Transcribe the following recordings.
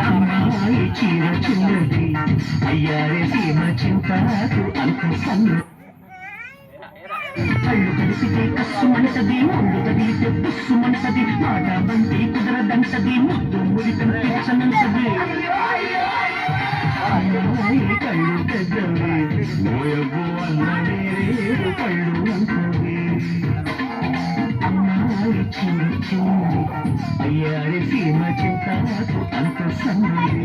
అమ్మాయి చీర చిన్నది అయ్యారే సీమ చింతాకు అంత సన్న కళ్ళు కలిపితే కస్సుమంటది ఒళ్ళు తగిలితే పుస్సుమంటది మాట బంతి కుదరదంటది ముద్దు మురితం పిచ్చనంటది అమ్మాయి కళ్ళు పెద్దవి మోయబో అన్నదే రేపు కళ్ళు అంటది అమ్మాయి చిన్న చిన్నది అయ్యారే సీమ చింతాకు అంత సన్నది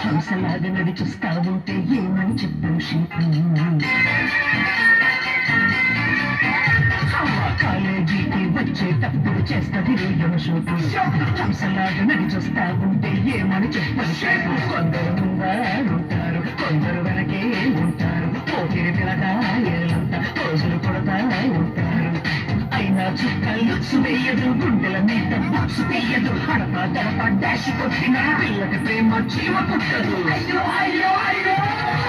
హంసలాగా నడిచిస్తా ఉంటే ఏమని చెప్పు షీపు కాలేజీకి వచ్చేటప్పుడు చేస్తుంది రేడియో షూటు హంసలాగా నడిచొస్తా ఉంటే ఏమని చెప్పని షేపు కొందరు ముందారుంటారు కొందరు వెనకే ఉంటారు పోటీని పిల్లకాయలంతా రోజులు కొడతా ఉంటారు అయినా చుక్కలు సువేయదు గుండెల మీద బాక్సు వేయదు హడప దడప డాష్ కొట్టిన పిల్లకి ప్రేమ చీమ పుట్టదు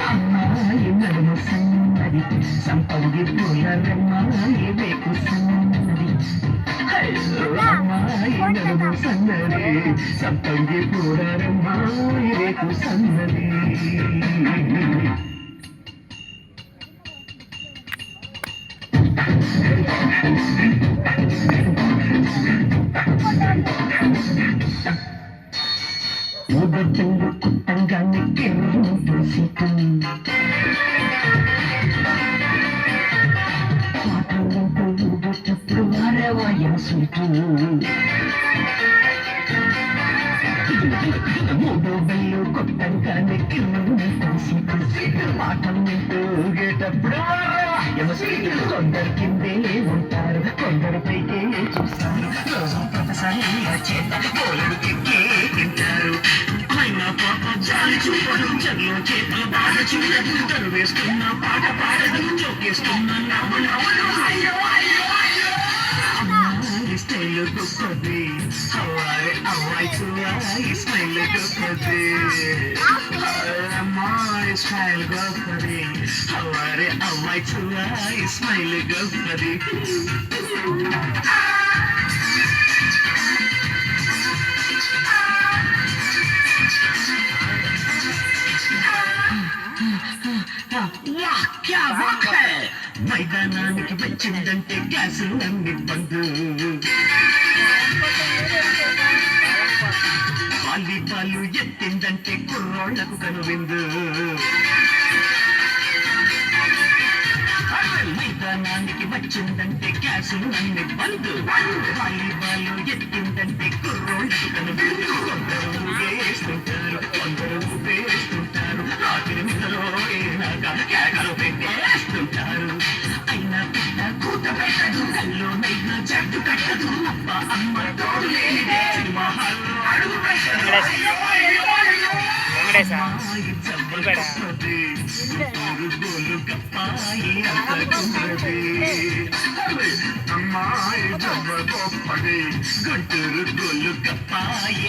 అమ్మాయి నడుము సన్నది సంపంగి పూల రమ్మాయి వేకు సన్నది అమ్మాయి నడుము సన్నది సంపంగి పూల రమ్మాయి వేకు సన్నది ఊబెట్టంలో కుట్టంగానే కెర్రంటూ సీటు పాటలంటూ ఊబెట్టప్పుడు వారేవాయం స్వీటు మూడో బెల్లు కొట్టంగానే కెర్రంటూ సీటు పాఠం వింటూ ఊగేటప్పుడు కొందరు కిందే ఉంటారు కొందరు పైకే చూస్తారు రోజు ప్రొఫెసర్ చేత పోలడు ఎక్కే తింటారు అయినా పాప జాలి చూపడు చదువు చేతులు బాగా చూడదు తరువేస్తున్న పాట పాడదు చోకేస్తున్న నవ్వులు అమ్మాయి స్టైల్ గొప్పది అవ్వారే అమ్మాయి చూడాలి స్టైల్ గొప్పది అమ్మాయి స్టైల్ గొప్పది అవ్వారే అమ్మాయి చూడాలి స్మైల్ గొప్పది మైదానానికి వచ్చిందంటే క్లాసులు అన్ని బంధు వాలీబాల్ ఎత్తిందంటే కుర్రోళ్లకు కనువిందు మైదానానికి వచ్చిందంటే క్లాసులు అన్ని బంధు వాలీబాల్ ఎత్తిందంటే కుర్రోళ్లకు కనువిందు కొందరు వేస్తుంటారు కొందరు వేస్తుంటారు రాత్రి నిద్రలో ఏనాక కేకలు పెట్టేస్తుంటారు అయినా పిల్ల కూత పెట్టదు కల్లోనైనా జట్టు కట్టదు అబ్బ అమ్మ తోడు లేనిదే సినిమా హాల్లో అడుగు అమ్మాయి జబ్బ గొప్పది గుంటూరు గొల్లు కప్పాయి